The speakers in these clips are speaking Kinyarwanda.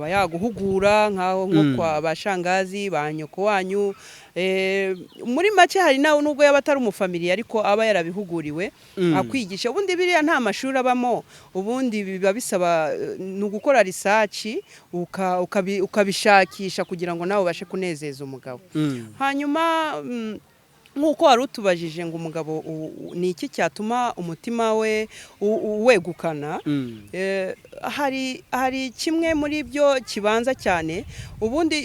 yaguhugura nko kwa bashangazi ba nyoko wanyu muri make hari nawe nubwo yaba atari umufamiliya ariko aba yarabihuguriwe akwigisha ubundi biriya nta mashuri abamo ubundi biba bisaba no gukora research ukabishakisha kugira ngo nawe ubashe kunezeza umugabo hanyuma nkuko wari utubajije ngo umugabo ni iki cyatuma umutima we wegukana hari kimwe muri byo kibanza cyane ubundi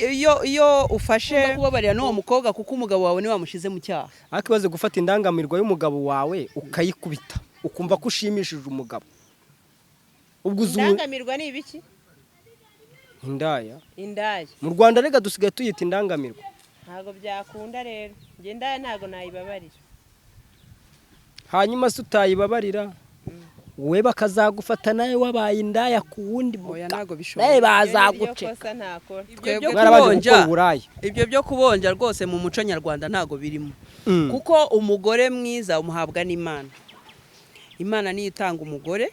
iyo ufashe kubabarira n'uwo mukobwa kuko umugabo wawe ni wamushize mu cyaha akibaze gufata indangamirwa y'umugabo wawe ukayikubita ukumva ko ushimishije umugabo ubwo indangamirwa ni ibiki indaya mu Rwanda rega dusigaye tuyita indangamirwa ntago byakunda rero ngenda ntago nayibabarira hanyuma se utayibabarira we bakazagufata nawe wabaye indaya ku wundi ntago bishoboye nawe bazaguceka ibyo byo kubonja rwose mu muco nyarwanda ntago birimo kuko umugore mwiza umuhabwa n'Imana Imana niyo itanga umugore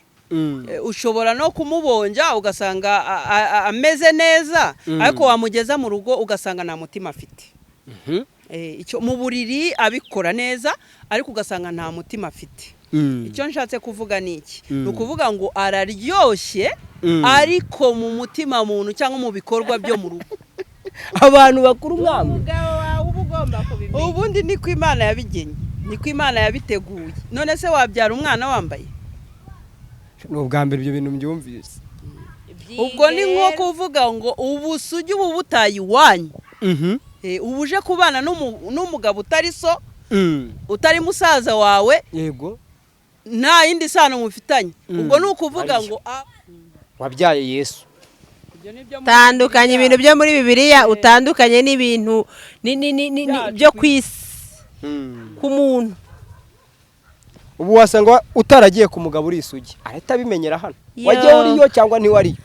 ushobora no kumubonja ugasanga ameze neza ariko wamugeza mu rugo ugasanga nta mutima afite icyo mu buriri abikora neza ariko ugasanga nta mutima afite icyo nshatse kuvuga ni iki ni ukuvuga ngo araryoshye ariko mu mutima muntu cyangwa mu bikorwa byo mu rugo abantu bakuru umwami umugabo wawe uba ugomba kubimenya ubundi niko Imana yabigenye niko Imana yabiteguye none se wabyara umwana wambaye ni ubwa mbere ibyo bintu mbyumvise ubwo ni nko kuvuga ngo ubusugi ubu butaye iwanyu ubuje kubana n'umugabo utari so utari musaza wawe yego nta yindi sano mufitanye ubwo ni ukuvuga ngo wabyaye Yesu tandukanye ibintu byo muri Bibiliya utandukanye n'ibintu byo kwisi ku muntu ubu wasanga utaragiye ku mugabo uri isugi ahita abimenyera hano wagiye uriyo cyangwa ntiwariyo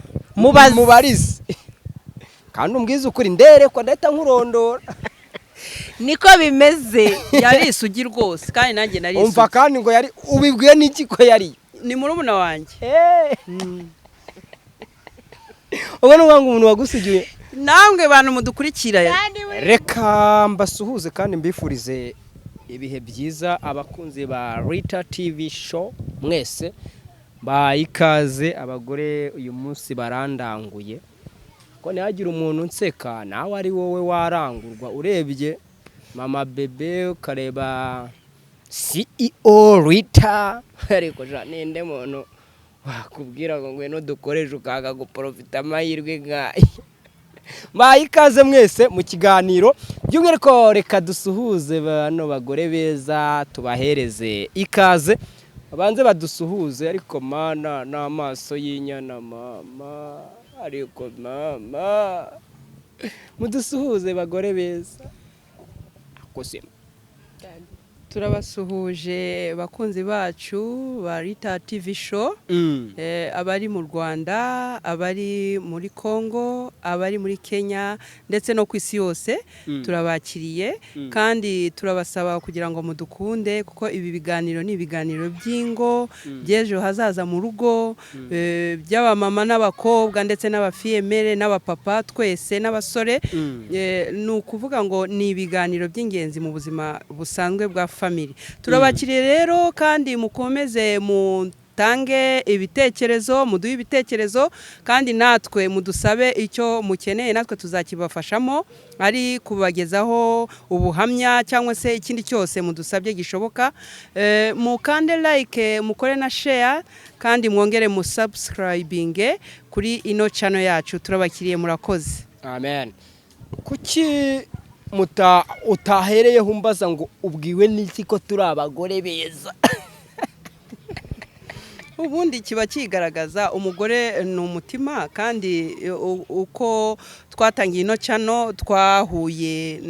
mubarize kandi umbwiza ukuri nderekwa ndahita nkurondora niko bimeze yari isugi rwose kandi nanjye nari isugi umva kandi ngo yari ubibwiye n'iki ko yari ni murumuna wanjye ubwo ni umuntu wagusigiye namwe bantu mudukurikira reka mbasuhuze kandi mbifurize ibihe byiza abakunzi ba Rita TV show mwese bayikaze abagore uyu munsi barandanguye ko ntihagira umuntu nseka nawe ari wowe warangurwa urebye mama bebe ukareba CEO Rita ariko ninde muntu wakubwira ngo ngwino dukoresha ukaga guprofita amahirwe ngaye bayikaze mwese mu kiganiro by'umwihariko reka dusuhuze bano bagore beza tubahereze ikaze abanze badusuhuze ariko mana n'amaso y'inyana mama ariko mama mudusuhuze bagore beza akosema turabasuhuje bakunzi bacu ba Rita TV show abari mu Rwanda abari muri Congo abari muri Kenya ndetse no ku isi yose turabakiriye kandi turabasaba kugira ngo mudukunde kuko ibi biganiro ni ibiganiro by'ingo byejo hazaza mu rugo by'abamama n'abakobwa ndetse n'abafiyemere n'abapapa twese n'abasore ni ukuvuga ngo ni ibiganiro by'ingenzi mu buzima busanzwe bwa family turabakiriye rero kandi mukomeze mutange ibitekerezo muduhe ibitekerezo kandi natwe mudusabe icyo mukeneye natwe tuzakibafashamo ari kubagezaho ubuhamya cyangwa se ikindi cyose mudusabye gishoboka mukande like mukore na share kandi mwongere mu subscribing kuri ino channel yacu turabakiriye murakoze amen kuki utahereyeho umbaza ngo ubwiwe n'iki ko turi abagore beza ubundi kiba kigaragaza umugore ni umutima kandi uko twatangiye ino channel twahuye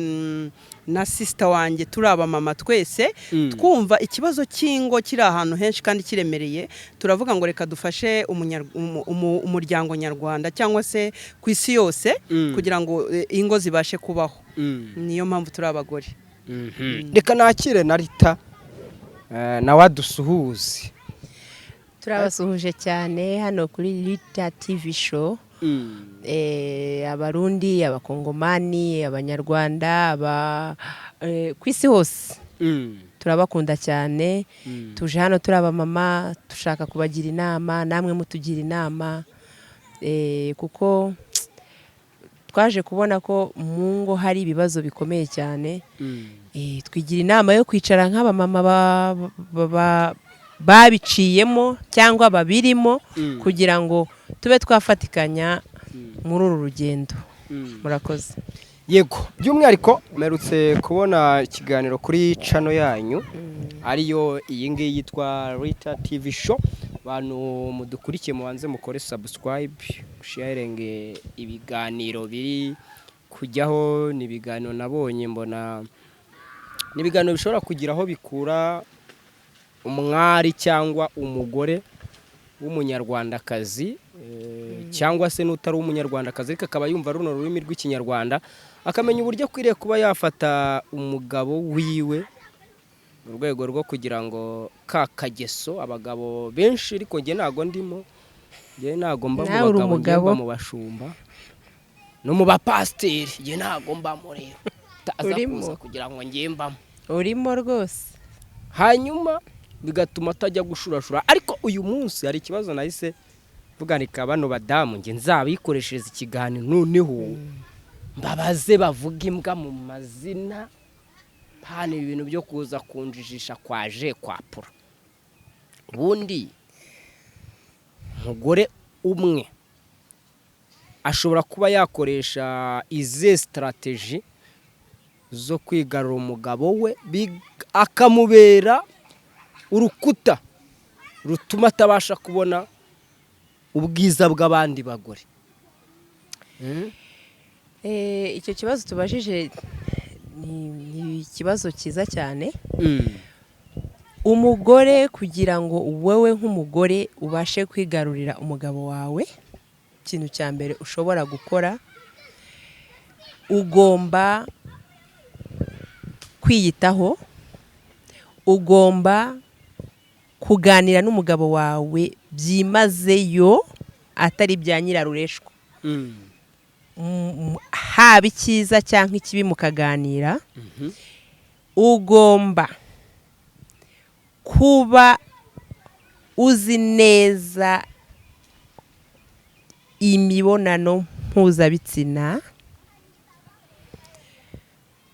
na sister wanjye turi abamama twese twumva ikibazo cy'ingo kiri ahantu henshi kandi kiremereye turavuga ngo reka dufashe umuryango nyarwanda cyangwa se ku isi yose kugira ngo ingo zibashe kubaho niyo mpamvu turi abagore reka nakire na Rita nawe adusuhuze turabasuhuje cyane hano kuri Rita TV show abarundi, abakongomani, abanyarwanda, ku isi hose turabakunda cyane. Tuje hano turi abamama dushaka kubagira inama, namwe mutugira inama, kuko twaje kubona ko mu ngo hari ibibazo bikomeye cyane. Twigira inama yo kwicara nk'abamama babiciyemo cyangwa babirimo, kugira ngo tube twafatikanya muri uru rugendo. Murakoze. Yego, by'umwihariko mperutse kubona ikiganiro kuri channel yanyu ariyo iyi ngiyi yitwa Rita TV Show. Abantu mudukurikiye mubanze mukore subscribe, sharing ibiganiro biri kujyaho. Ni ibiganiro nabonye mbona ni ibiganiro bishobora kugira aho bikura umwari cyangwa umugore w'umunyarwandakazi, cyangwa se n'utari umunyarwandakazi ariko akaba yumva runo rurimi rw'ikinyarwanda, akamenya uburyo akwiriye kuba yafata umugabo wiwe mu rwego rwo kugira ngo kageso. Abagabo benshi ariko njye ntago ndimo, njye ntago mba mu bagabo, mba mu bashumba no mu bapasteri, njye ntago mba muri taza kuza kugira ngo njye mbamo. Urimo rwose. Hanyuma bigatuma atajya gushurashura. Ariko uyu munsi hari ikibazo nahise vuganika bano badamu, njye nzabikoreshereza ikiganiro noneho mbabaze bavuga imbwa mu mazina, hano ibintu byo kuza kunjijisha kwaje kwapura. Ubundi umugore umwe ashobora kuba yakoresha ize strategy zo kwigarura umugabo we, akamubera urukuta rutuma atabasha kubona ubwiza bw'abandi bagore. Icyo kibazo tubajije ni ikibazo cyiza cyane. Umugore kugira ngo wowe nk'umugore ubashe kwigarurira umugabo wawe, ikintu cya mbere ushobora gukora, ugomba kwiyitaho, ugomba kuganira n'umugabo wawe byimazeyo, atari bya nyirarureshwa. Haba icyiza cyangwa ikibi mukaganira. Ugomba kuba uzi neza imibonano mpuzabitsina.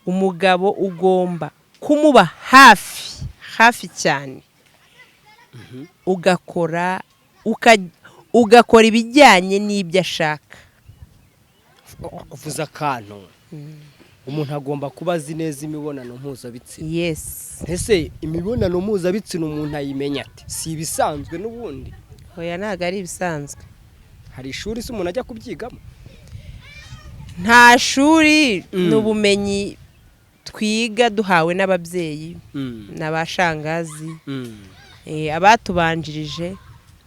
Umugabo ugomba kumuba hafi cyane, ugakora ibijyanye n'ibyo ashaka. Uvuze akantu, umuntu agomba kuba azi neza imibonano mpuzabitsina. Yes. Ese imibonano mpuzabitsina umuntu ayimenya ati? Si ibisanzwe n'ubundi? Oya, ntago ari ibisanzwe. Hari ishuri se umuntu ajya kubyigamo? Nta shuri, n'ubumenyi twiga duhawe n'ababyeyi n'abashangazi, abatubanjirije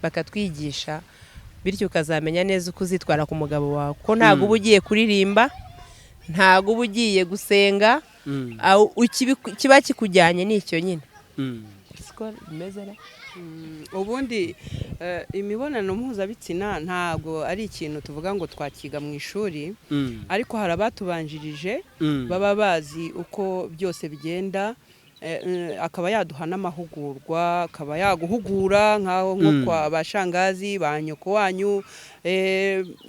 bakatwigisha, bityo ukazamenya neza uko uzitwara ku mugabo wawe, ko ntago uba ugiye kuririmba, ntago uba ugiye gusenga, kiba kikujyanye n'icyo nyine. Siko bimeze na ubundi imibonano mpuzabitsina ntago ari ikintu tuvuga ngo twakiga mu ishuri, ariko hari abatubanjirije baba bazi uko byose bigenda. Akaba yaduha n'amahugurwa, akaba yaguhugura nkaho nko kwa bashangazi ba nyoko wanyu.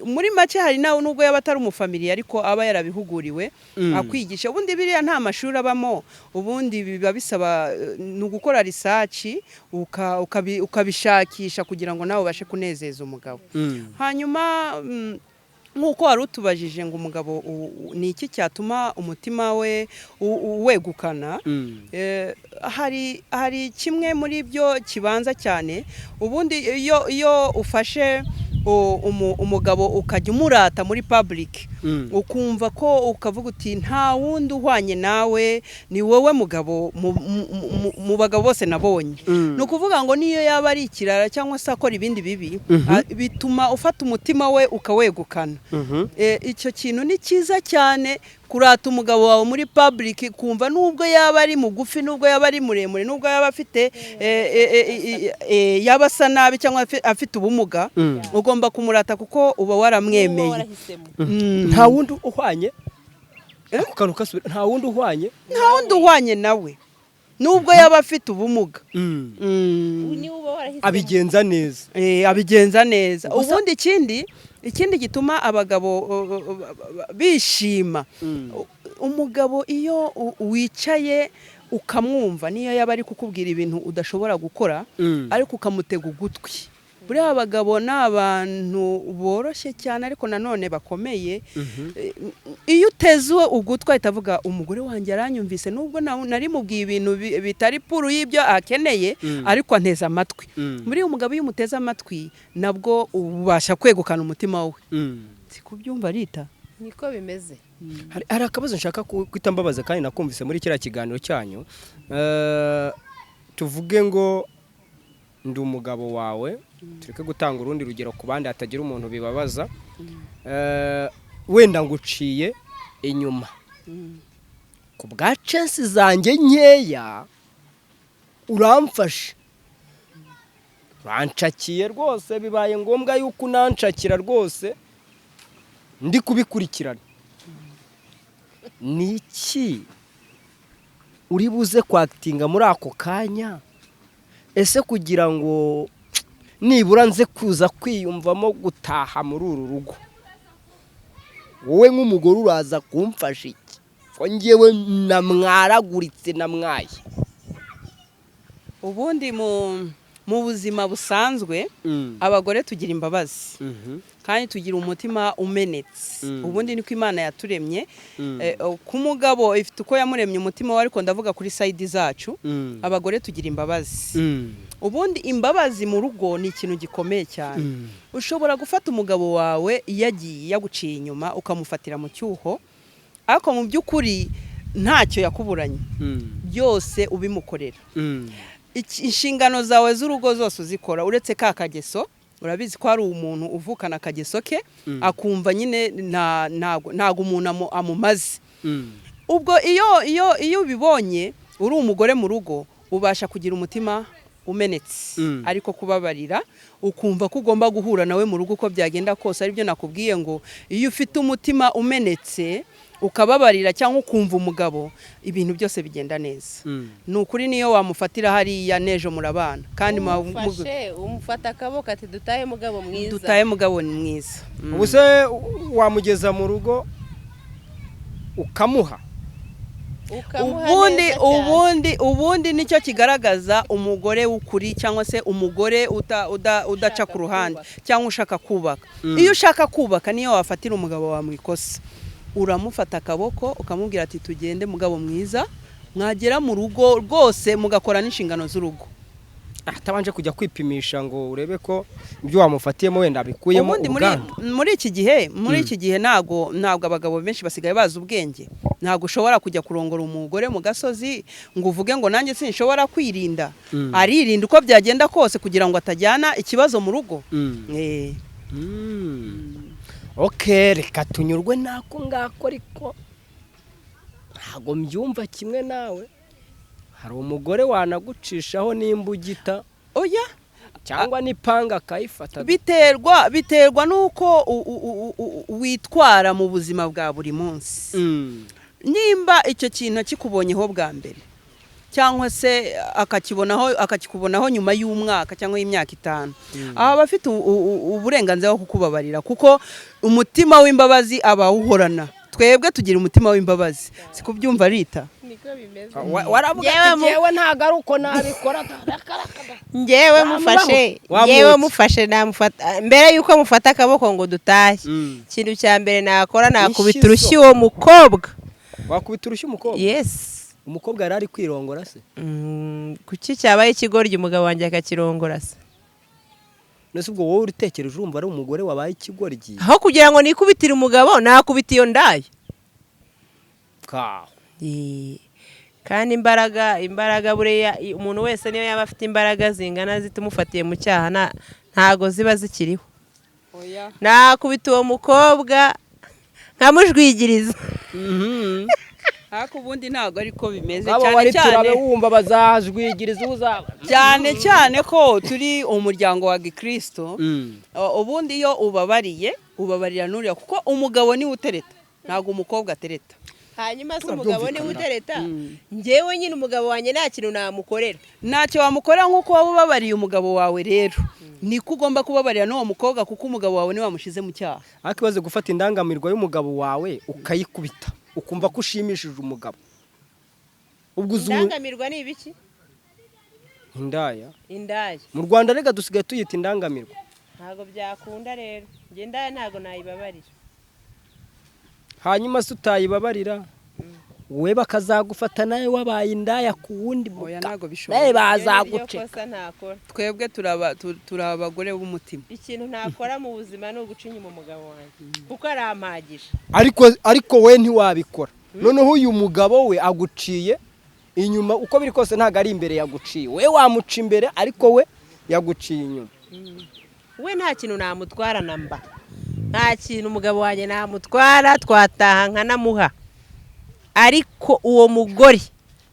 Muri make hari nawe nubwo yaba atari umufamiliye ariko aba yarabihuguriwe akwigisha. Ubundi biriya nta mashuri abamo, ubundi biba bisaba no gukora research ukabishakisha kugira ngo nawe ubashe kunezeza umugabo. Hanyuma nk'uko wari utubajije ngo umugabo ni iki cyatuma umutima we wegukana, hari kimwe muri byo kibanza cyane. Ubundi iyo ufashe umugabo ukajya umurata muri public, ukumva ko ukavuga uti nta wundi uhwanye nawe, ni wowe mugabo mu bagabo bose nabonye. No kuvuga ngo niyo yaba ari ikirara cyangwa se akora ibindi bibi, bituma ufata umutima we ukawegukana. Icyo kintu ni cyiza cyane kurata umugabo wawe muri public kumva nubwo yaba ari mugufi nubwo yaba ari muremure nubwo yaba afite yaba asa nabi cyangwa afite ubumuga ugomba kumurata kuko uba waramwemeye. Nta wundi uhwanye nta wundi uhwanye nawe nubwo yaba afite ubumuga abigenza neza. Abigenza neza. Ubundi ikindi gituma abagabo bishima, umugabo iyo wicaye ukamwumva niyo yaba ari kukubwira ibintu udashobora gukora ariko ukamutega ugutwi. Buriya abagabo ni abantu boroshye cyane ariko nanone bakomeye. Iyo uteze ugutwi ahita avuga umugore wanjye aranyumvise nubwo nari mubwiye ibintu bitari puru y'ibyo akeneye ariko anteze amatwi. Muri umugabo iyo umuteze amatwi nabwo ubasha kwegukana umutima we. Sikubyumva Rita? Niko bimeze. Hari akabazo nshaka kwita mbabaza kandi nakumvise muri kiriya kiganiro cyanyu. Tuvuge ngo ndi umugabo wawe, tureke gutanga urundi rugero ku bandi hatagira umuntu bibabaza. Wenda nguciye inyuma ku bwa chance zanjye nkeya uramfashe urancakiye rwose, bibaye ngombwa yuko unancakira rwose ndi kubikurikirana. Niki uri buze kwakitinga muri ako kanya? Ese kugira ngo nibura nze kuza kwiyumvamo gutaha muri uru rugo, wowe nk'umugore uraza kumfasha iki? Ko ngewe namwaraguritse namwaye. Ubundi mu buzima busanzwe abagore tugira imbabazi kandi tugira umutima umenetse. Ubundi niko Imana yaturemye. Ku mugabo ifite uko yamuremye umutima we, ariko ndavuga kuri side zacu abagore tugira imbabazi. Ubundi imbabazi mu rugo ni ikintu gikomeye cyane. Ushobora gufata umugabo wawe yagiye yaguciye inyuma ukamufatira mu cyuho, ariko mu by'ukuri ntacyo yakuburanye, byose ubimukorera. Inshingano zawe z'urugo zose uzikora, uretse ka kageso. Urabizi ko hari umuntu uvukana akageso ke akumva nyine ntago umuntu amumaze. Ubwo iyo ubibonye uri umugore mu rugo ubasha kugira umutima umenetse, ariko kubabarira ukumva ko ugomba guhura nawe mu rugo uko byagenda kose. Aribyo nakubwiye ngo iyo ufite umutima umenetse ukababarira cyangwa ukumva umugabo, ibintu byose bigenda neza. Nukuri niyo wamufatira hariya nejo murabana kandi umufata akaboko ati dutahe mugabo mwiza. Dutahe mugabo ni mwiza. Ubuse wamugeza mu rugo ukamuha. Ubundi nicyo kigaragaza umugore w'ukuri cyangwa se umugore udaca ku ruhande cyangwa ushaka kubaka. Iyo ushaka kubaka niyo wafatira umugabo wa mwikosa, uramufata akaboko ukamubwira ati tugende mugabo mwiza, mwagera mu rugo rwose mugakora n'inshingano z'urugo. Atabanje kujya kwipimisha ngo urebe ko ibyo wamufatiyemo wenda bikuyemo ubwandu. Muri iki gihe ntago abagabo benshi basigaye bazi ubwenge. Ntago ushobora kujya kurongora umugore mu gasozi ngo uvuge ngo nanjye sinshobora kwirinda. Aririnda uko byagenda kose kugira ngo atajyana ikibazo mu rugo. Okay, reka tunyurwe nako ngako, ariko ntago mbyumva kimwe nawe. Hari umugore wanagucishaho n'imbugita oya cyangwa n'ipanga akayifata. Biterwa nuko witwara mu buzima bwa buri munsi. Nimba icyo kintu kikubonyeho bwa mbere cyangwa se akakikubonaho nyuma y'umwaka cyangwa y'imyaka 5, aba bafite uburenganzira bwo kukubabarira, kuko umutima w'imbabazi aba uhorana. Twebwe tugira umutima w'imbabazi. Sikubyumva Rita? Niko bimeze. Waravuga ati yewe ntago ari uko nabikora. Ngewe mufashe namufata mbere yuko mufata akaboko ngo dutahe. Ikintu cya mbere nakora nakubita urushyi uwo mukobwa. Wakubita urushyi umukobwa? Yes. Umukobwa yari ari kwirongora se? Kuki cyabaye ikigoryi umugabo wanjye akakirongora se? Nese ubwo wowe uritekereje urumva ari umugore wabaye ikigoryi? Aho kugira ngo nikubitire umugabo nakubita iyo ndaye. Kandi imbaraga buriya umuntu wese niyo yaba afite imbaraga zingana zitumufatiye mu cyaha ntago ziba zikiriho. Nakubita uwo mukobwa nkamujwigiriza. ariko ubundi ntabwo ariko bimeze abo cyane wari cyane turabe wumva bazajwigiriza uzaba cyane cyane ko turi umuryango wa gikristo. Ubundi iyo ubabarira n'uriya kuko umugabo niwe utereta ntabwo umukobwa atereta. hanyuma se umugabo niwe utereta njyewe nyine umugabo wanjye nta kintu namukorera. Ntacyo wamukorera nk'uko waba ubabariye umugabo wawe rero niko ugomba kubabarira n'uwo mukobwa kuko umugabo wawe niwe wamushyize mu cyaha. ariko ibaze gufata indangamirwa y'umugabo wawe ukayikubita ukumva ko ushimishije umugabo. ubwo indangamirwa ni ibiki? indaya mu Rwanda rega dusigaye tuyita indangamirwa. ntabwo byakunda rero njye indaya ntabwo nayibabarira. hanyuma se utayibabarira we bakazagufata nawe wabaye indaya ku wundi ntabwo bishoboka. nawe bazaguceka. twebwe turi abagore b'umutima. ikintu ntakora mu buzima ni uguca inyuma umugabo wanjye kuko arampagije. ariko we ntiwabikora. noneho uyu mugabo we aguciye inyuma uko biri kose ntabwo ari imbere yaguciye. we wamuca imbere ariko we yaguciye inyuma. we nta kintu namutwara na mba. nta kintu umugabo wanjye namutwara twataha nkanamuha. ariko uwo mugore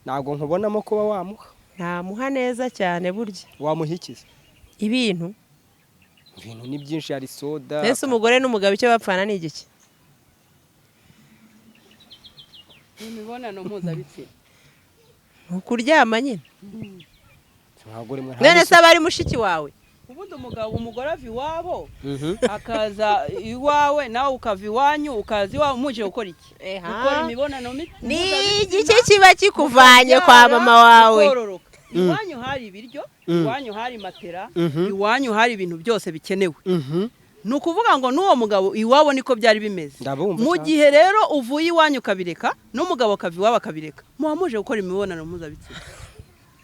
ntabwo nkubonamo kuba wamuha. ntamuha neza cyane burya. wamuhikiza ibintu ni byinshi. hari soda. mbese umugore n'umugabo icyo bapfana ni igiki? imibonano mpuzabitsina. ukuryama nyine. none se aba ari mushiki wawe? ubundi umugore ava iwabo akaza iwawe nawe ukava iwanyu ukaza iwawe muje gukora iki? gukora imibonano ni igiki kiba kikuvanye kwa mama wawe? iwanyu hari ibiryo, iwanyu hari matera, iwanyu hari ibintu byose bikenewe. ni ukuvuga ngo n'uwo mugabo iwabo niko byari bimeze. mu gihe rero uvuye iwanyu ukabireka n'umugabo akava iwabo akabireka muba muje gukora imibonano mpuzabitsina.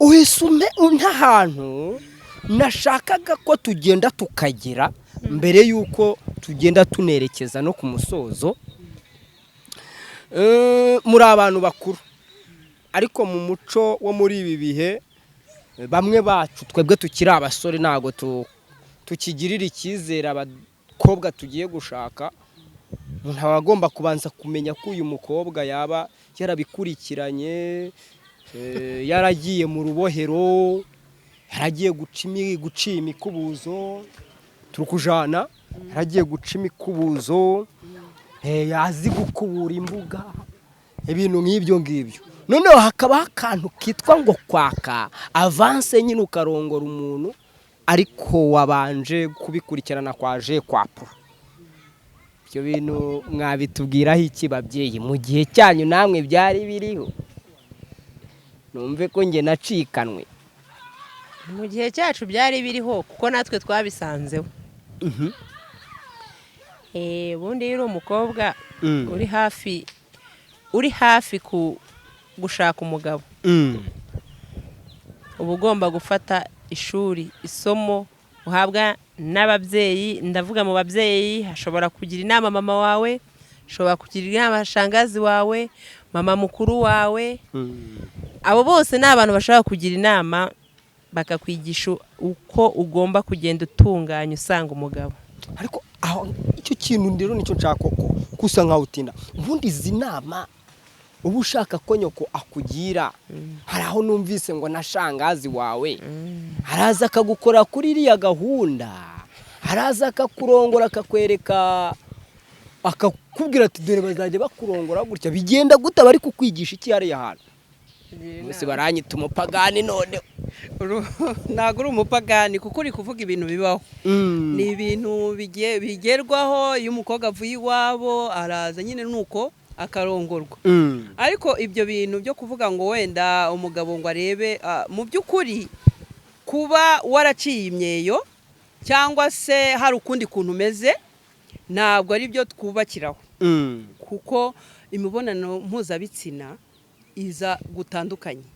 uhisume nk'ahantu nashakaga ko tugenda tukagera mbere y'uko tugenda tunerekeza no ku musozo. muri abantu bakuru ariko mu muco wo muri ibi bihe bamwe bacu twebwe tukiri abasore ntabwo tukigirira icyizere abakobwa tugiye gushaka. umuntu aba agomba kubanza kumenya ko uyu mukobwa yaba yarabikurikiranye, yaragiye mu rubohero, yaragiye guca imikubuzo, turi kujana yaragiye guca imikubuzo, yazi gukubura imbuga, ibintu nk'ibyo ngibyo. noneho hakabaho akantu kitwa ngo kwaka avance nyine ukarongora umuntu ariko wabanje kubikurikirana kwaje kwapura. ibyo bintu mwabitubwiraho iki babyeyi? mu gihe cyanyu namwe byari biriho? numve ko njye nacikanwe. mu gihe cyacu byari biriho kuko natwe twabisanzeho. ubundi uri umukobwa uri hafi gushaka umugabo, uba ugomba gufata ishuri, isomo uhabwa n'ababyeyi. ndavuga mu babyeyi hashobora kugira inama mama wawe, hashobora kugira inama shangazi wawe, mama mukuru wawe. abo bose ni abantu bashobora kugira inama bakakwigisha uko ugomba kugenda utunganya usanga umugabo. ariko aho icyo kintu ndero nicyo nshaka ko kusa nkaho utinda. ubundi izi nama uba ushaka ko nyoko akugira, hari aho numvise ngo na shangazi wawe haraza akagukora kuri iriya gahunda, haraza akakurongora akakwereka, akakubwira ati dore bazajya bakurongora gutya. bigenda gute? bari kukwigisha iki hariya hantu? bose baranyita umupagani. none ntabwo uri umupagani kuko uri kuvuga ibintu bibaho. ni ibintu bigerwaho. iyo umukobwa avuye iwabo araza nyine nuko akarongorwa. ariko ibyo bintu byo kuvuga ngo wenda umugabo ngo arebe, mu by'ukuri kuba waraciye imyeyo cyangwa se hari ukundi kuntu umeze ntabwo ari byo twubakiraho. kuko imibonano mpuzabitsina iza gutandukanye.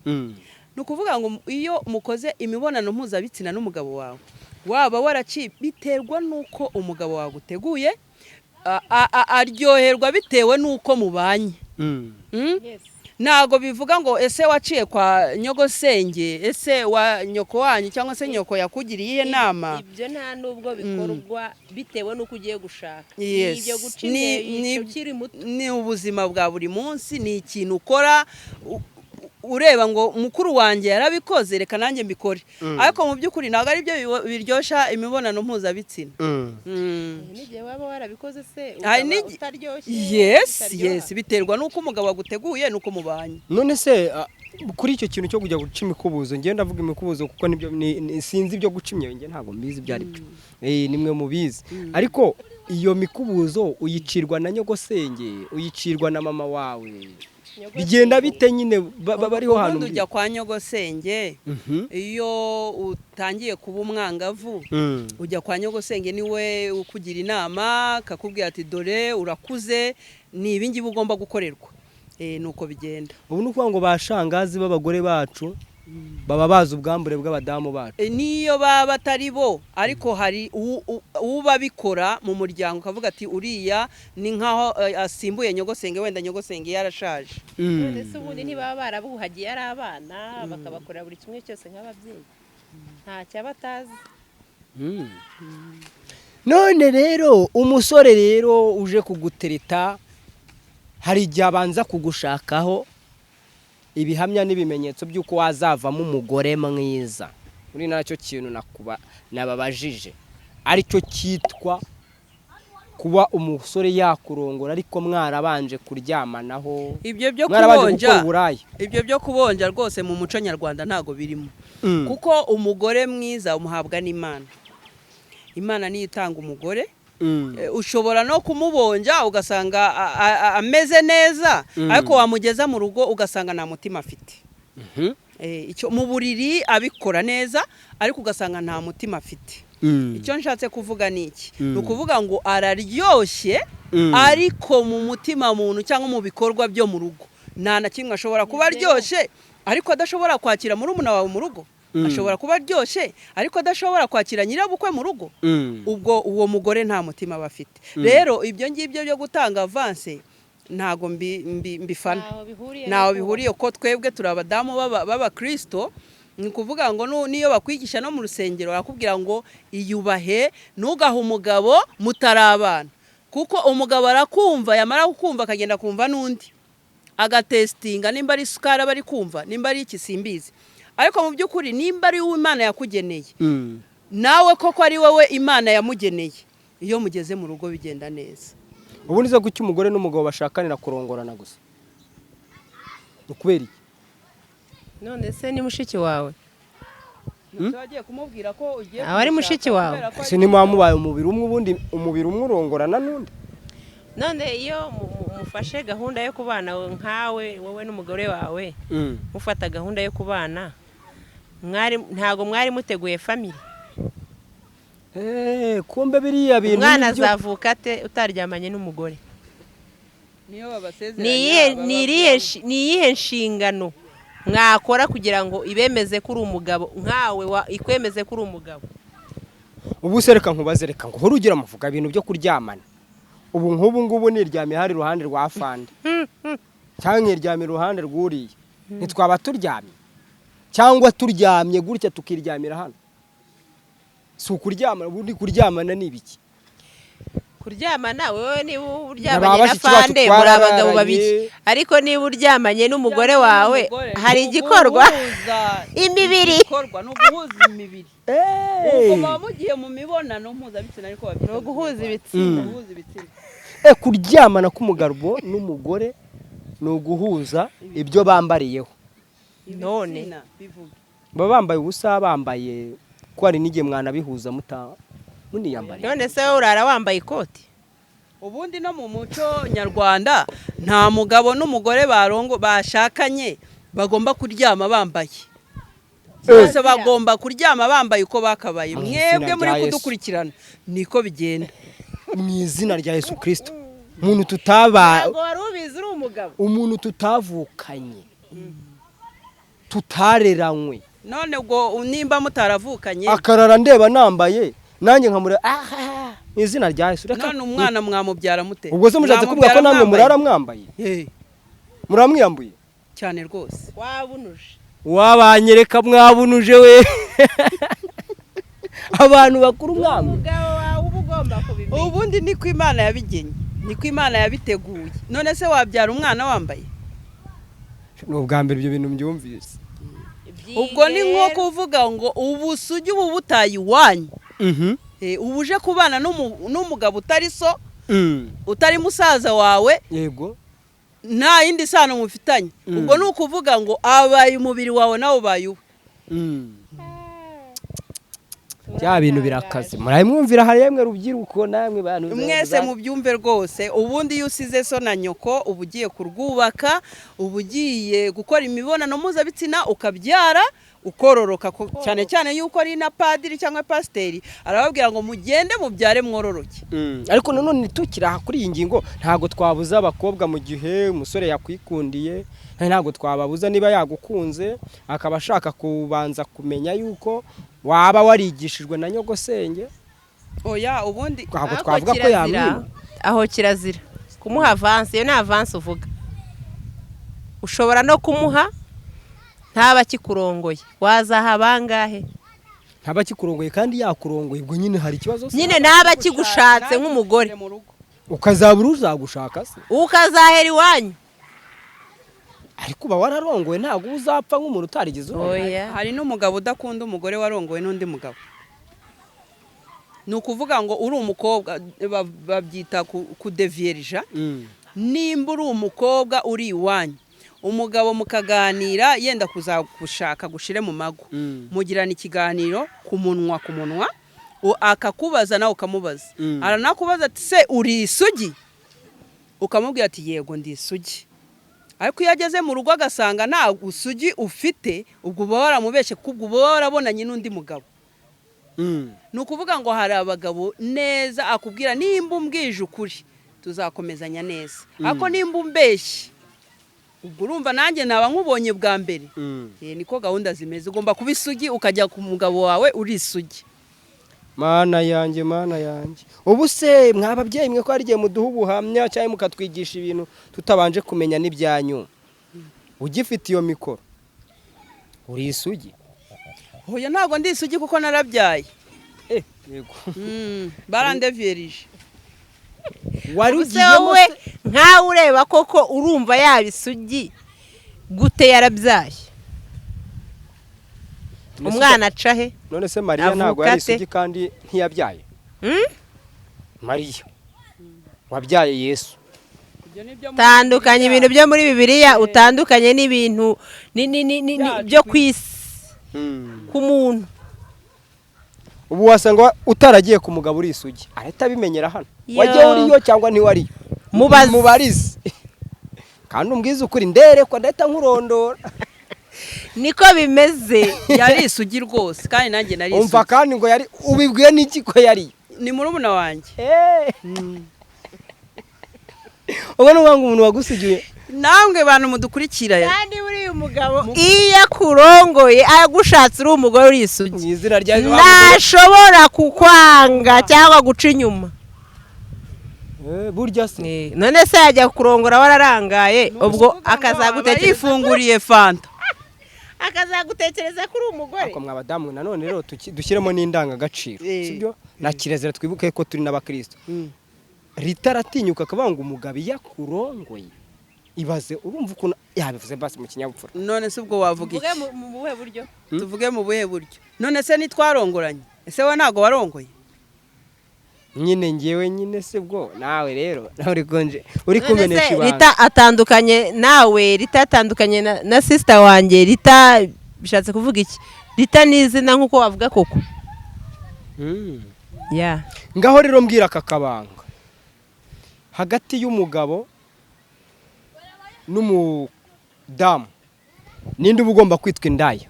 ni ukuvuga ngo iyo mukoze imibonano mpuzabitsina n'umugabo wawe waba waraciye, biterwa n'uko umugabo wawe aguteguye, aryoherwa bitewe n'uko mubanye. ntago bivuga ngo ese waciye kwa nyogosenge, ese wa nyoko wanyu cyangwa se nyoko yakugiriye inama. Ibyo nta nubwo bikorwa bitewe n'uko ugiye gushaka. Yes. Ibyo guca intege ukiri muto ni ubuzima bwa buri munsi, ni ikintu ukora ureba ngo mukuru wanjye yarabikoze reka nanjye mbikore, ariko mu by'ukuri ntabwo ari byo biryoshya imibonano mpuzabitsina. n'igihe waba warabikoze se utaryoshye. Yes, biterwa n'uko umugabo aguteguye n'uko mubanye. None se kuri icyo kintu cyo kujya guca imikubuzo, ngiye ndavuga imikubuzo kuko nibyo sinzi ibyo guca imyeyo, ngiye ntabwo mbizi ibyo ari byo. Nimwe mubizi. Ariko iyo mikubuzo uyicirwa na nyogosenge, uyicirwa na mama wawe, bigenda bite nyine bariho hano ujya kwa nyogosenge. Iyo utangiye kuba umwangavu ujya kwa nyogosenge, niwe ukugira inama akakubwira ati dore urakuze, ni ibingibi ugomba gukorerwa. Nuko bigenda. Ubu nukuvuga ngo bashangazi b'abagore bacu baba bazi ubwambure bw'abadamu bacu. Niyo baba batari bo, ariko hari uba bikora mu muryango ukavuga ati uriya ni nkaho asimbuye nyogosenge, wenda nyogosenge yarashaje. Ndetse ubundi ntibaba barabuhagiye ari abana bakabakorera buri kimwe cyose nk'ababyeyi, nta cyabatazi. None rero umusore rero uje kugutereta, hari igihe abanza kugushakaho ibihamya n'ibimenyetso by'uko wazavamo umugore mwiza. Muri nacyo kintu nababajije, aricyo cyitwa kuba umusore yakurongora ariko mwarabanje kuryamanaho. Ibyo byo kubonja rwose mu muco nyarwanda ntago birimo. Kuko umugore mwiza umuhabwa n'Imana. Imana niyo itanga umugore. Ushobora no kumubonja ugasanga ameze neza, ariko wamugeza mu rugo ugasanga nta mutima afite. Icyo mu buriri abikora neza, ariko ugasanga nta mutima afite. Icyo nshatse kuvuga ni iki? Ni ukuvuga ngo araryoshye, ariko mu mutima muntu cyangwa mu bikorwa byo mu rugo nta na kimwe ashobora kuba aryoshye ariko adashobora kwakira murumuna wawe mu rugo. Ashobora kuba aryoshye ariko adashobora kwakira nyirabukwe mu rugo. Ubwo uwo mugore nta mutima bafite. Rero ibyo ngibyo byo gutanga avance ntago mbifana. Naho bihuriye ko twebwe turi abadamu b'Abakristo. Ni kuvuga ngo niyo bakwigisha no mu rusengero bakubwira ngo iyubahe, ntugahe umugabo mutarabana, kuko umugabo arakumva, yamara kukumva akagenda kumva n'undi agatestinga nimba ari sukara bari kumva, nimba ari ikisimbizi. Ariko mu by'ukuri nimba ari wowe Imana yakugeneye, nawe koko ari wowe Imana yamugeneye, iyo mugeze mu rugo bigenda neza. Ubu nizo gucya umugore n'umugabo bashakanira kurongorana gusa. Ukubera iki? None se ni mushiki wawe? Wagiye kumubwira ko ugiye ari mushiki wawe? Se ni mwamubaye umubiri umwe, ubundi umubiri umwe urongorana n'undi. None iyo mufashe gahunda yo kubana nkawe wowe n'umugore wawe, mufata gahunda yo kubana, ntago mwari muteguye family? Kumbe biriya bintu umwana azavuka ate utaryamanye n'umugore? Niyo babasezeranya ni iyihe nshingano mwakora kugira ngo ibemeze kuri umugabo nkawe ikwemeze kuri umugabo? Ubu se reka nkubaze, reka ngo hore ugira amavuga ibintu byo kuryamana. Ubu ngubu niryamiye hari iruhande rwa Fande, cyangwa niryamiye iruhande rw'uriye, ntitwaba turyamye? Cyangwa turyamye gutya tukiryamira hano? Si ukuryamana. Ubundi kuryamana ni ibiki? Kuryamana wewe niba uryamanye na Fande muri abagabo babiri, ariko niba uryamanye n'umugore wawe hari igikorwa imibiri, igikorwa no guhuza imibiri. Ubwo baba mugiye mu mibonano mpuzabitsina, ariko babiri no guhuza ibitsina. Kuryamana k'umugabo n'umugore ni uguhuza ibyo bambariyeho. None baba bambaye ubusa, bambaye ko hari n'igihe mwana bihuza muniyambariye. None se urara wambaye ikoti? Ubundi no mu muco nyarwanda nta mugabo n'umugore bashakanye bagomba kuryama bambaye. Bose bagomba kuryama bambaye uko bakabaye. Mwebwe muri kudukurikirana niko bigenda. Mu izina rya Yesu Kristo, umuntu umuntu tutavukanye, tutareranywe, none ubwo nimba mutaravukanye akarara ndeba nambaye nanjye nkamure mu izina rya Yesu. None umwana mwamubyara mute? Ubwo se mushatse kuvuga ko namwe murara mwambaye? Muramwiyambuye cyane rwose. wabunuje wabanyereka mwabunuje we abantu bakuru mwamwe. umugabo wawe uba ugomba kubimenya. Ubundi niko Imana yabigenye, niko Imana yabiteguye. None se wabyara umwana wambaye? Ni ubwa mbere ibyo bintu mbyumvise. Ubwo ni nko kuvuga ngo ubusugi ubu butayi wanyu. Ubuje kubana n'umugabo utari so, utari musaza wawe, yego, nta yindi sano mufitanye. Ubwo ni ukuvuga ngo abaye umubiri wawe nawe ubaye uwe. bya bintu birakaze. Murayimwumvira hari yemwe rubyiruko namwe bantu mwese mu byumve rwose. Ubundi iyo usize so na nyoko uba ugiye kurwubaka, uba ugiye gukora imibonano mpuzabitsina ukabyara ukororoka, cyane cyane yuko ari na padiri cyangwa pasiteri arababwira ngo mugende mubyare mwororoke. Ariko nanone tukiri aha kuri iyi ngingo ntago twabuza abakobwa mu gihe umusore yakwikundiye, ntago twababuza niba yagukunze akaba ashaka kubanza kumenya yuko waba warigishijwe na nyogosenge. Oya, ubundi ntago twavuga ko yamwima. Aho kirazira kumuha avance. Iyo ni avance uvuga, ushobora no kumuha ntaba kikurongoye. Wazaha bangahe? Ntaba kikurongoye kandi yakurongoye, ubwo nyine hari ikibazo. Nyine ntaba kigushatse nk'umugore, ukazabura uzagushaka se, ukazahera iwanyu. ariko uba wararongoye ntago uzapfa nk'umuntu utarigeze Oya, hari n'umugabo udakunda umugore warongowe n'undi mugabo. Ni ukuvuga ngo uri umukobwa babyita kudevierija. Nimba uri umukobwa uri iwanyu, umugabo mukaganira yenda kuzagushaka gushire mu mago, mugirana ikiganiro ku munwa, akakubaza nawe ukamubaza. Aranakubaza ati se uri isugi? Ukamubwira ati yego ndi isugi. Ariko iyo ageze mu rugo agasanga nta usugi ufite, ubwo uba waramubeshe, kubwo uba warabonanye n'undi mugabo. Ni ukuvuga ngo hari abagabo neza akubwira nimba umbwije ukuri tuzakomezanya neza, ariko nimba umbeshye ubwo urumva nanjye naba nkubonye bwa mbere. Niko gahunda zimeze. Ugomba kuba isugi ukajya ku mugabo wawe uri isugi. Mana yanjye, mana yanjye. Ubu se mwababyeyi mwe ko ari giye muduha ubuhamya cyangwa mukatwigisha ibintu tutabanje kumenya n'ibyanyu, ugifite iyo mikoro uri isugi? Oya, ntago ndi isugi kuko narabyaye. Yego. Barandevierije. Wari ugiyemo nkawe ureba koko urumva yaba isugi gute yarabyaye? Umwana aca he? None se Mariya ntago yari isugi kandi ntiyabyaye? Mariya wabyaye Yesu. Tandukanye ibintu byo muri Bibiliya utandukanye n'ibintu byo kwisi ku muntu. Ubu wasanga utaragiye ku mugabo uri isugi areta bimenyera hano. Wagiye uriyo cyangwa ntiwari? Mubarize. Kandi umbwiza ukuri ndere ko ndeta nkurondora. Niko bimeze. Yari isugi rwose kandi nanjye nari isugi. Umva kandi ngo yari ubibwiye n'iki ko yari? Ni murumuna wanjye. Ubona ngo umuntu wagusigiye namwe bantu mudukurikira. Kandi buri uyu mugabo iyo akurongoye agushatse uri umugore uri isugi, ntashobora kukwanga cyangwa guca inyuma. Burya se none se yajya kurongora wararangaye, ubwo akazagutekereza yifunguriye fanta, akazagutekereza ko uri umugore. Ako mwabadamu nanone rero dushyiremo n'indangagaciro, sibyo? Na kirezera twibuke ko turi n'abakristo. Ritaratinyuka akabanga umugabo yakurongoye. Ibaze urumva ukuntu yabivuze basi mu kinyabupfura. None se ubwo wavuga iki? Tuvuge mu buhe buryo? Tuvuge mu buhe buryo? None se nitwarongoranye, ese we ntago warongoye? Nyine ngewe nyine se bwo nawe rero nawe uri kumenesha ibanga. Rita atandukanye nawe, Rita atandukanye na sister wanjye. Rita bishatse kuvuga iki? Rita nizina nkuko wavuga koko. Ngaho rero mbwira kakabanga hagati y'umugabo n'umudamu ninde uba ugomba kwitwa indaya?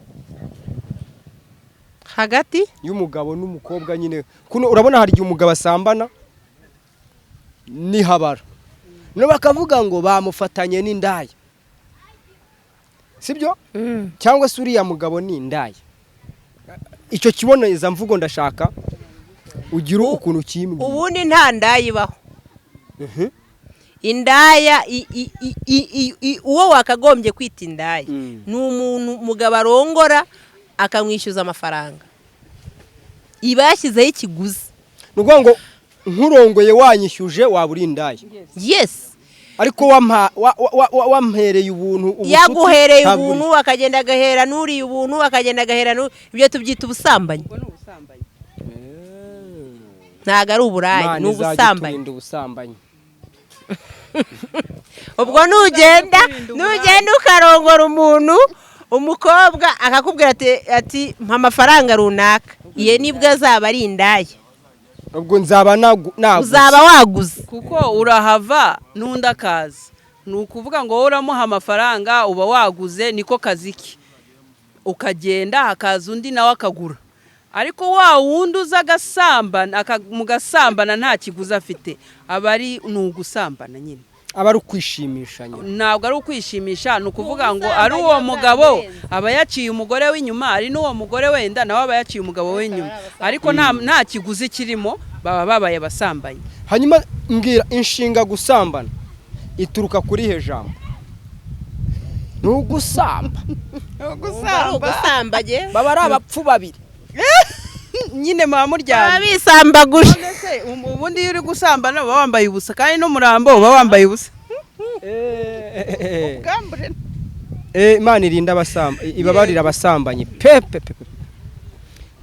Hagati y'umugabo n'umukobwa nyine kuno urabona hari igihe umugabo asambana nihabara no bakavuga ngo bamufatanye n'indaya, sibyo? Cyangwa se uriya mugabo ni indaya. Icyo kiboneza mvugo ndashaka ugira ukuntu kimwe. Ubundi nta ndaya ibaho. indaya uwo wakagombye kwita indaya ni umuntu umugabo arongora akamwishyuza amafaranga iba yashyizeho ikiguzi. ni ukuvuga ngo nkurongoye wanyishyuje waba uri indaya. Yes, ariko wampereye ubuntu, yaguhereye ubuntu akagenda agahera n'uriye ubuntu akagenda agahera ibyo tubyita ubusambanyi. Ntago ari uburayi, ni ubusambanyi. Ubwo nugenda ukarongora umuntu, umukobwa akakubwira ati mpa amafaranga runaka, iye nibwo azaba ari indaya. Ubwo nzaba uzaba waguze, kuko urahava n'undi akaza. Ni ukuvuga ngo wowe uramuha amafaranga uba waguze, niko kazi ke. Ukagenda hakaza undi nawe akagura. Ariko wa wundi uza agasambana, mugasambana nta kiguzi afite, aba ari ugusambana nyine. Aba ari ukwishimisha nyine. Ntabwo ari ukwishimisha, ni ukuvuga ngo ari uwo mugabo aba yaciye umugore w'inyuma, ari n'uwo mugore wenda nawe aba yaciye umugabo w'inyuma, ariko nta kiguzi kirimo, baba babaye abasambanyi. Hanyuma mbwira, inshinga gusambana ituruka kuri he jambo? Ni ugusamba. Ugusambage baba ari abapfu babiri nyine muba muryamye bisambaguje. Ubundi iyo uri gusambana uba wambaye ubusa, kandi n'umurambo uba wambaye ubusa. Imana irinda ibabarira abasambanyi pepe.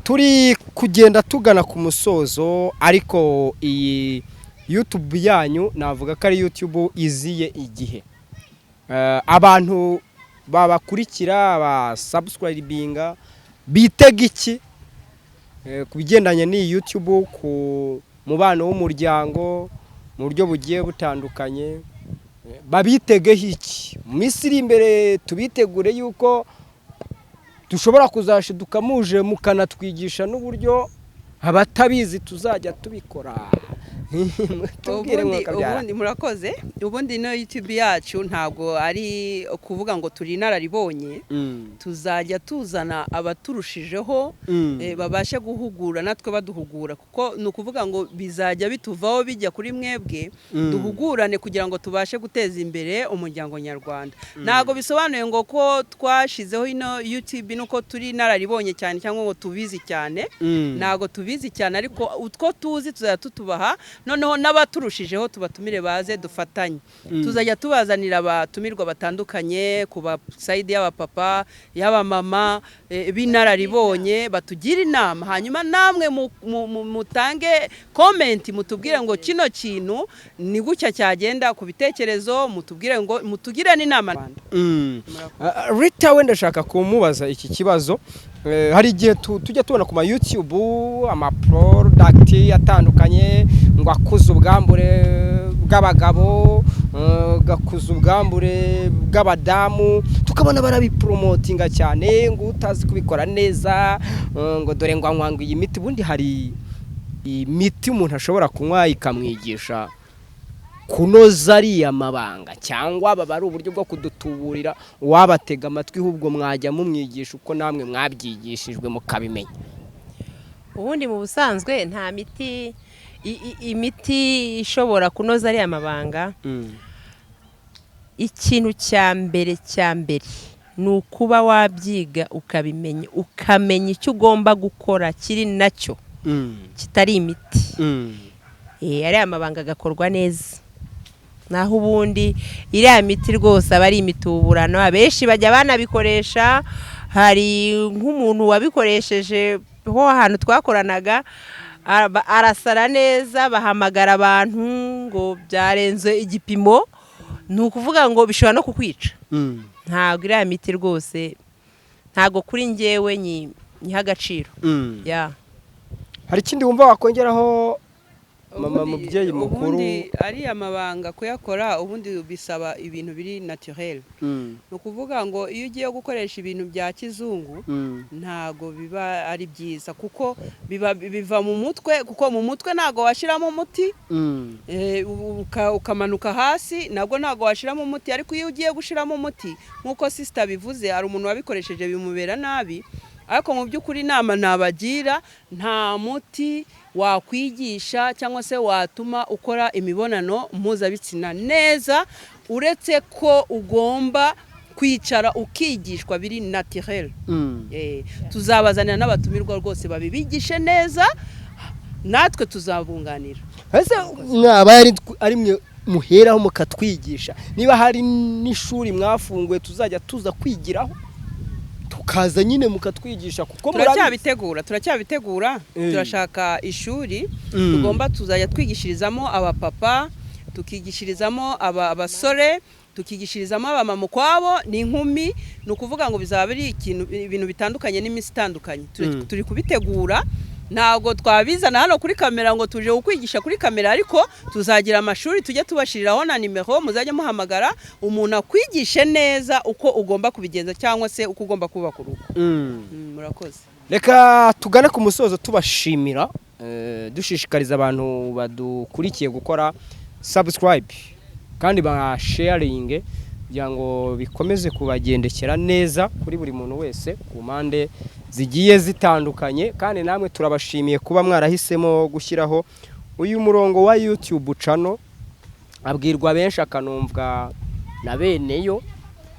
Turi kugenda tugana ku musozo, ariko iyi YouTube yanyu navuga ko ari YouTube iziye igihe. Abantu babakurikira, basubscribinga, bitega iki ku bigendanye n'iyi YouTube, ku mubano w'umuryango mu buryo bugiye butandukanye, babitegeho iki? Mu minsi iri imbere tubitegure yuko dushobora kuzashiduka muje mukanatwigisha n'uburyo abatabizi tuzajya tubikora. Ubundi murakoze. Ubundi no YouTube yacu ntabwo ari kuvuga ngo turi inararibonye, tuzajya tuzana abaturushijeho babashe guhugura, natwe baduhugura, kuko ni ukuvuga ngo bizajya bituvaho bijya kuri mwebwe, duhugurane kugira ngo tubashe guteza imbere umuryango nyarwanda. Ntabwo bisobanuye ngo ko twashizeho ino YouTube nuko turi inararibonye cyane cyangwa ngo tubizi cyane. Ntabwo tubizi cyane, ariko utwo tuzi tuzajya tutubaha, noneho n'abaturushijeho tubatumire baze dufatanye. Tuzajya tubazanira abatumirwa batandukanye ku ba side y'abapapa, y'abamama, b'inararibonye, batugira inama. Hanyuma namwe mutange comment, mutubwire ngo kino kintu ni gutya cyagenda, ku bitekerezo mutubwire, ngo mutugire n'inama. Rita, wenda ndashaka kumubaza iki kibazo. Hari igihe tujya tubona ku ma YouTube ama product atandukanye, ngo akuze ubwambure bw'abagabo, gakuze ubwambure bw'abadamu, tukabona barabipromotinga cyane, ngo utazi kubikora neza, ngo dore ngo anywanga iyi miti. Bundi hari imiti umuntu ashobora kunywa ikamwigisha kunoza ariya mabanga, cyangwa baba ari uburyo bwo kudutuburira, wabatega amatwi ahubwo mwajya mumwigisha uko namwe mwabyigishijwe mukabimenya? Ubundi mu busanzwe nta imiti ishobora kunoza ariya mabanga. Ikintu cya mbere ni ukuba wabyiga ukabimenya, ukamenya icyo ugomba gukora kiri nacyo kitari imiti. Ariya mabanga agakorwa neza. Naho ubundi iriya miti rwose aba ari imituburano, abenshi bajya banabikoresha. Hari nk'umuntu wabikoresheje ho ahantu twakoranaga, arasara neza, bahamagara abantu ngo byarenze igipimo, ni ukuvuga ngo bishobora no kukwica. Ntabwo iriya miti rwose, ntabwo kuri njyewe nyiha agaciro. Hari ikindi wumva wakongeraho, mama mubyeyi mukuru? Ubundi ari amabanga kuyakora, ubundi bisaba ibintu biri naturel. No kuvuga ngo iyo ugiye gukoresha ibintu bya kizungu, ntago biba ari byiza, kuko biva mu mutwe, kuko mu mutwe ntago washiramo umuti, ukamanuka hasi, nabwo ntago washiramo umuti. Ariko iyo ugiye gushiramo umuti, nkuko sister bivuze, hari umuntu wabikoresheje bimubera nabi, ariko mu by'ukuri inama nabagira, nta muti wakwigisha cyangwa se watuma ukora imibonano mpuzabitsina neza, uretse ko ugomba kwicara ukigishwa biri naturel. Tuzabazanira n'abatumirwa rwose babibigishe neza, natwe tuzabunganira. Ese mwaba ari mwe muheraho mukatwigisha, niba hari n'ishuri mwafunguye tuzajya tuza kwigiraho, tukaza nyine mukatwigisha, kuko turacyabitegura turashaka ishuri tugomba tuzajya twigishirizamo abapapa, tukigishirizamo abasore, tukigishirizamo abamama ukwabo n'inkumi. Ni ukuvuga ngo bizaba biri ibintu bitandukanye n'iminsi itandukanye. Turi kubitegura, ntabwo twabizana hano kuri kamera ngo tuje kukwigisha kuri kamera, ariko tuzagira amashuri tujye tubashiriraho na nimero, muzajya muhamagara umuntu akwigishe neza uko ugomba kubigenza cyangwa se uko ugomba kubaka urugo. Murakoze. Reka tugane ku musozo tubashimira, dushishikariza abantu badukurikiye gukora subscribe kandi ba sharing kugira ngo bikomeze kubagendekera neza kuri buri muntu wese ku mpande zigiye zitandukanye. Kandi namwe turabashimiye kuba mwarahisemo gushyiraho uyu murongo wa YouTube channel, abwirwa benshi akanumvwa na beneyo.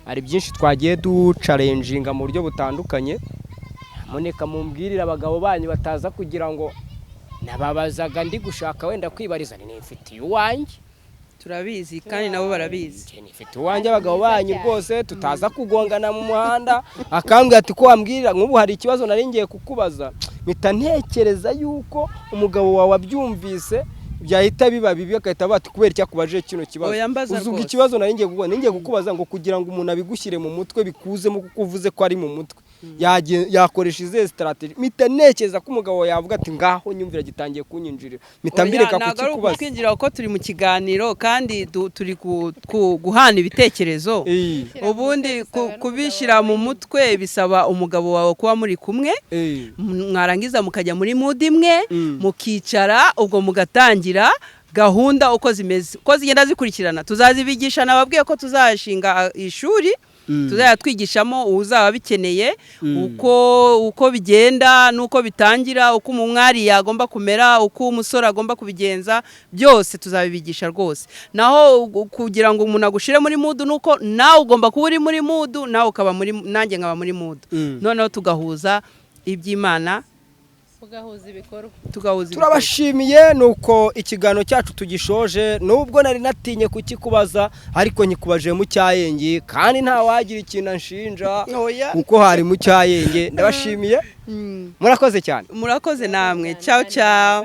Ari byinshi twagiye ducalenginga mu buryo butandukanye. Moneka mumbwirira abagabo banyu bataza kugira ngo nababazaga ndi gushaka wenda kwibariza nifitiye uwanjye. Turabizi kandi nabo barabizi. Nifite uwanjye abagabo banyu rwose tutaza kugongana mu muhanda, akambwira ati ko wambwirira nk'ubu hari ikibazo nari ngiye kukubaza, mpita ntekereza yuko umugabo wawe abyumvise byahita biba bibi, akahita bati kubera icyo akubaje kino kibazo. Uzuga ikibazo nari ngiye kukubaza ngo kugira ngo umuntu abigushyire mu mutwe bikuzemo kuko uvuze ko ari mu mutwe, yakoresha ize strategy. Mpita ntekereza ko umugabo yavuga ati ngaho nyumvira gitangiye kunyinjirira, mpita mbireka kukikubaza. Kwinjira uko turi mu kiganiro kandi turi guhana ibitekerezo. Ubundi kubishyira mu mutwe bisaba umugabo wawe kuba muri kumwe, mwarangiza mukajya muri mood imwe, mukicara ubwo mugatangira gahunda uko zimeze, uko zigenda zikurikirana. Tuzazibigisha, nababwiye ko tuzashinga ishuri tuzajya twigishamo uzaba bikeneye, uko bigenda nuko bitangira, uko umwari yagomba kumera, uko umusore agomba kubigenza, byose tuzabibigisha rwose. Naho kugira ngo umuntu agushire muri mood nuko nawe ugomba kuba uri muri mood, nawe ukaba muri, nanjye nkaba muri mood, noneho tugahuza iby'Imana, tugahuza. Turabashimiye nuko ikiganiro cyacu tugishoje, nubwo nari natinye kukikubaza ariko nyikubaje mu cyayenge, kandi nta wagira ikintu anshinja kuko hari mu cyayenge. Ndabashimiye, murakoze cyane. Murakoze namwe. Ciao ciao.